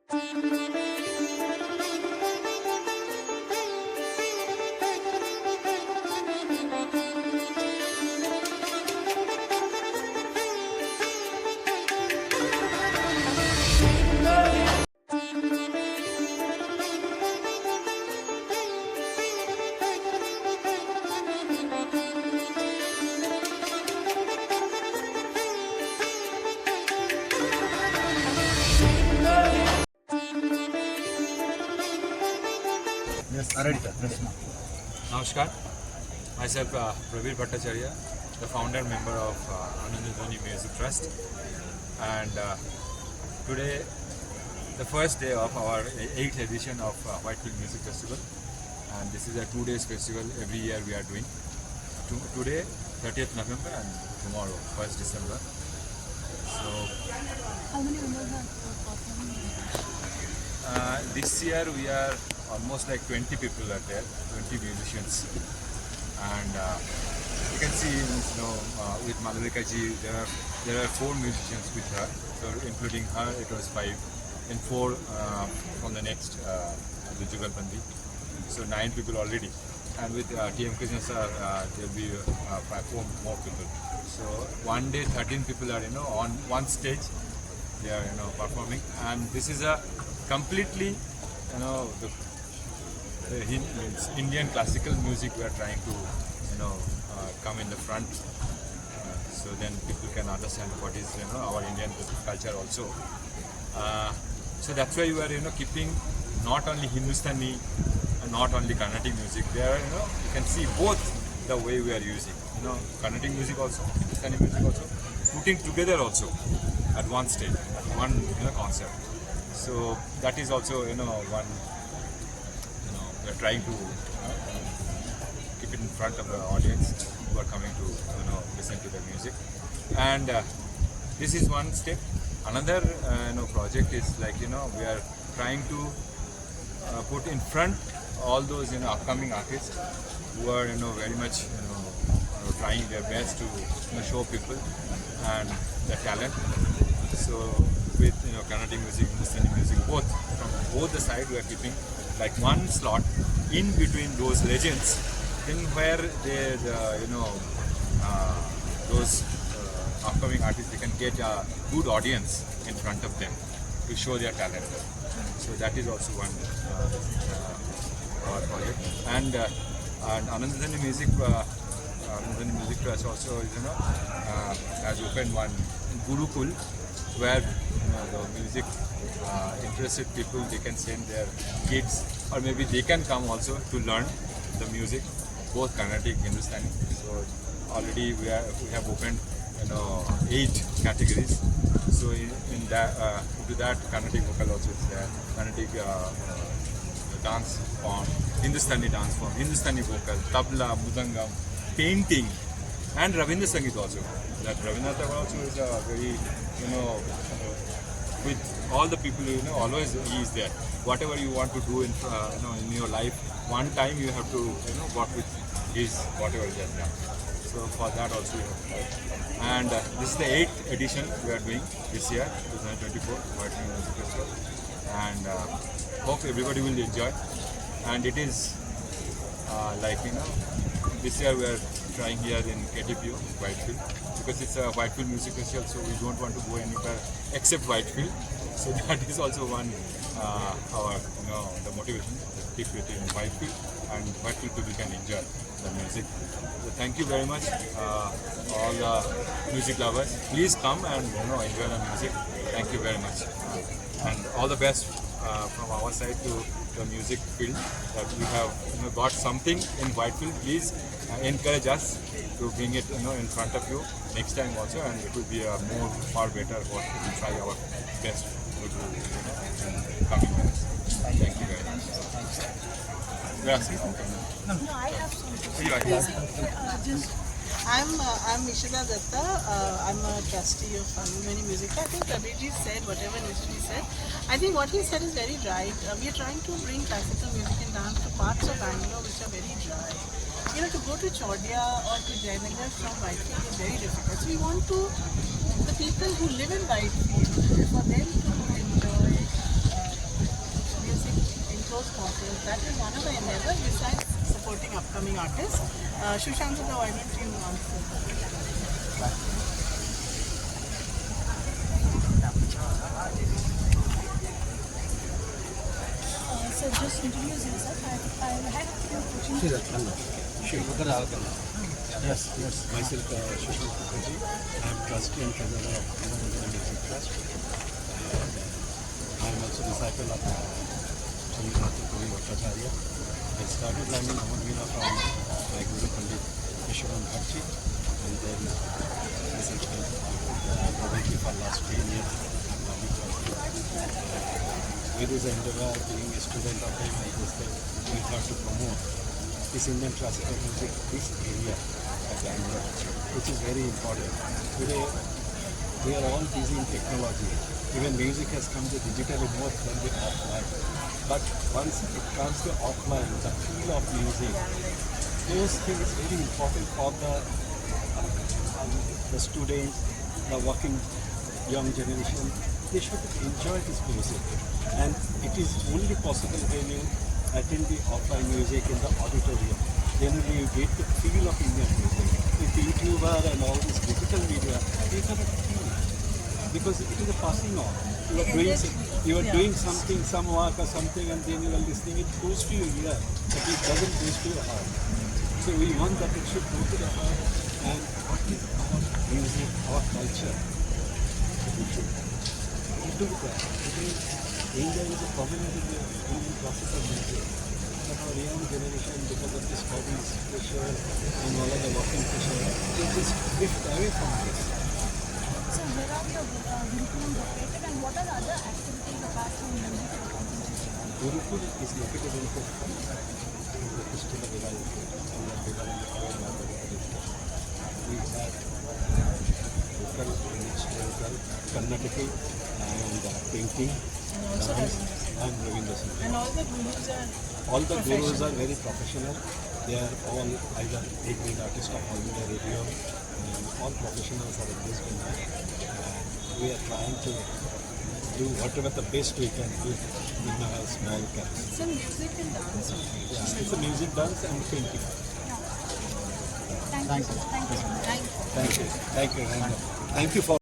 Yes, Namaskar. Myself Pravir Bhattacharya, the founder member of Anandadhwani Music Trust, and today the first day of our 8th edition of Whitefield Music Festival, and this is a 2 days festival every year we are doing. Today 30th November and tomorrow 1st December. So how many members are performing? This year we are almost like 20 people are there, 20 musicians, and you can see, with Malalika ji, there are 4 musicians with her, so including her it was 5, and 4 from the next, the Jugalbandi, so 9 people already, and with TM Krishna sir there will be 4 more people. So one day 13 people are on one stage, they are performing, and this is a completely the Indian classical music we are trying to come in the front, so then people can understand what is our Indian culture also. So that's why we are keeping not only Hindustani and not only Carnatic music. There are you can see both the way we are using Carnatic music also, Hindustani music also, putting together also at one stage, one concept. So that is also one we are trying to keep it in front of the audience who are coming to listen to the music, and this is one step. Another project is like we are trying to put in front all those upcoming artists who are very much trying their best to show people and the talent. So with Carnatic music, Hindustani music, both from both the sides we are keeping like one slot in between those legends, in where they those upcoming artists, they can get a good audience in front of them to show their talent. So that is also one our project. And Anandadhwani Music Trust also has opened one Gurukul, where the music interested people, they can send their kids, or maybe they can come also to learn the music, both Carnatic, Hindustani. So already we have opened 8 categories. So in that into that Carnatic vocal also is there, Carnatic dance form, Hindustani dance form, Hindustani vocal, tabla, mudangam, painting, and Rabindra Sangeet also. That Rabindra Tagore also is a very with all the people, always he is there. Whatever you want to do in your life, one time you have to work with his whatever he has done. So for that also you have to try. And this is the 8th edition we are doing this year, 2024 Whitefield Music Festival, and hope everybody will enjoy. And it is this year we are trying here in KTPO, Whitefield, because it's a Whitefield Music Festival, so we don't want to go anywhere except Whitefield. So that is also one our the motivation to keep it in Whitefield, and Whitefield people can enjoy the music. So thank you very much, all the music lovers. Please come and enjoy the music. Thank you very much, and all the best from our side to the music field, that we have got something in Whitefield. Please encourage us to bring it in front of you next time also, and it will be a far better. What we will try our best to do in coming years. Thank you very much. Yes. No, I have something. I'm Ishita Datta. I'm a trustee of Anandadhwani Music. I think Kabirji said whatever needs to be said. I think what he said is very right. We are trying to bring classical music and dance to parts of Bangalore which are very dry. To go to Chodia or to Jayanagar from Whitefield is very difficult. So we want the people who live in Whitefield, for them to enjoy that is one of the endeavors besides supporting upcoming artists. Shushantada, why don't you answer? So just introduce yourself. I had a few questions. Yes, myself, Shushank Mukherjee. I am trustee and treasurer of Indira Music Trust. I am also disciple of Chandrakanta Puri Bhattacharya. I started learning Namadvina from my Guru Pandit Yashovan Bharti, and then essentially probably for last 10 years. With this endeavor, being a student of him, I just we try to promote this Indian classical music, this area at the end, which is very important. Today, we are all busy in technology. Even music has come to digitally more than the offline. But once it comes to offline, the feel of music, those things very important for the students, the working young generation. They should enjoy this music, and it is only possible when you attend the offline music in the auditorium. Then only you get the feel of Indian music. With YouTuber and all this digital media, they cannot feel it because it is a passing on. You are doing something, some work or something, and then you are listening. It goes to your ear, but it doesn't go to your heart. So we want that it should go to the heart. And what is our music, our culture? Do that. India is a prominent in classical music. But our young generation, because of this hobbies, pressure, and all of the working pressure, they just drift away from this. So where are your Gurukulam located and what are the other activities apart from music? Gurukul is located in Kottayam, in the Christian Deval, we have local, instrumental, Karnataka, and painting, dance, and Ravindra Singh. And all the gurus are All the gurus are very professional. They are all either A-grade artists of All India Radio, and all professionals are engaged in that. We are trying to do whatever the best we can do in our small capacity. some music and dance. Yeah, it's a music, dance, and painting. Thank you so much. Thank you. Thank you for